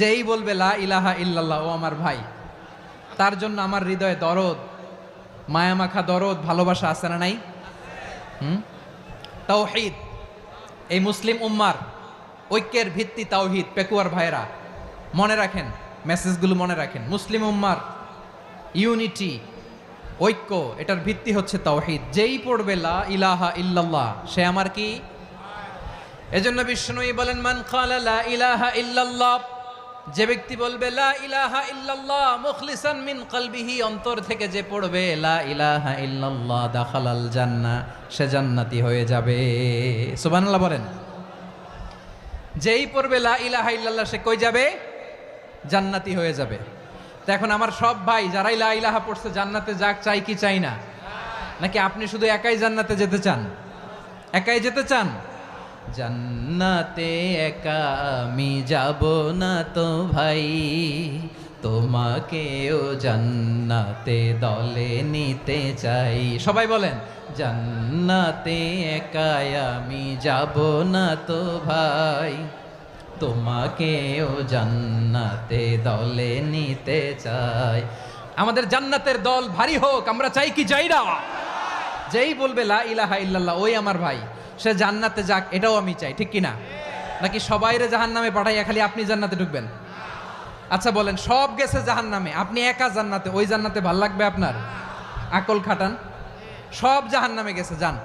যেই বলবে লা ইলাহা ইল্লাল্লাহ ও আমার ভাই, তার জন্য আমার হৃদয়ে দরদ, মায়ামাখা দরদ, ভালোবাসা আছে না নাই? তাওহীদ, এই মুসলিম উম্মার ঐক্যের ভিত্তি তাওহীদ। পেকুয়ার ভাইরা মনে রাখেন, মেসেজগুলো মনে রাখেন। মুসলিম উম্মার ইউনিটি, ঐক্য, এটার ভিত্তি হচ্ছে তাওহীদ। যেই পড়বে লা ইলাহা ইল্লাল্লাহ সে আমার কি? এজন্য বিষ্ণুই বলেন, মান ক্বালা লা ইলাহা ইল্লাল্লাহ, যে ব্যক্তি বলবে লা ইলাহা ইল্লাল্লাহ মুখলিসান মিন কলবিহি, অন্তর থেকে যে পড়বে লা ইলাহা ইল্লাল্লাহ, দাখালাল জান্নাহ, সে জান্নাতি হয়ে যাবে। সুবহানাল্লাহ বলেন। যেই পড়বে লা ইলাহা ইল্লাল্লাহ সে কই যাবে? জান্নাতি হয়ে যাবে। তো এখন আমার সব ভাই যারাই লা ইলাহা পড়ছে জান্নাতে যাক, চাই কি চাই না? নাকি আপনি শুধু একাই জান্নাতে যেতে চান? একাই যেতে চান? জান্নাতে একা আমি যাব না তো ভাই, তোমাকেও জান্নাতে দলে নিতে চাই। সবাই বলেন, জান্নাতে একা আমি যাব না তো ভাই, তোমাকেও জান্নাতে দলে নিতে চাই। আমাদের জান্নাতের দল ভারী হোক, আমরা চাই কি চাই না? যেই বলবে লা ইলাহা ইল্লাল্লাহ ওই আমার ভাই, সে জান্নাতে যাক, এটাও আমি চাই, ঠিক কি না? নাকি সবাইরে জাহান্নামে পাঠাইয়া খালি আপনি জান্নাতে ঢুকবেন? আচ্ছা বলেন, সব গেছে জাহান্নামে, আপনি একা জান্নাতে, ওই জান্নাতে ভাল লাগবে আপনার? আকল খাটান। সব জাহান্নামে গেছে, যান।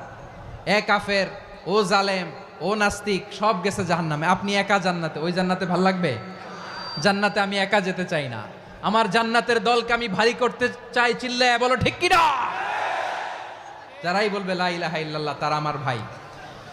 এ কাফের, ও জালেম, ও নাস্তিক, সব গেছে জাহান্নামে, আপনি একা জান্নাতে, ওই জান্নাতে ভাল লাগবে? জান্নাতে আমি একা যেতে চাই না, আমার জান্নাতের দলকে আমি ভারী করতে চাই। চিল্লায় বলো ঠিক কি না? যারাই বলবে লা ইলাহা ইল্লাল্লাহ তারা আমার ভাই।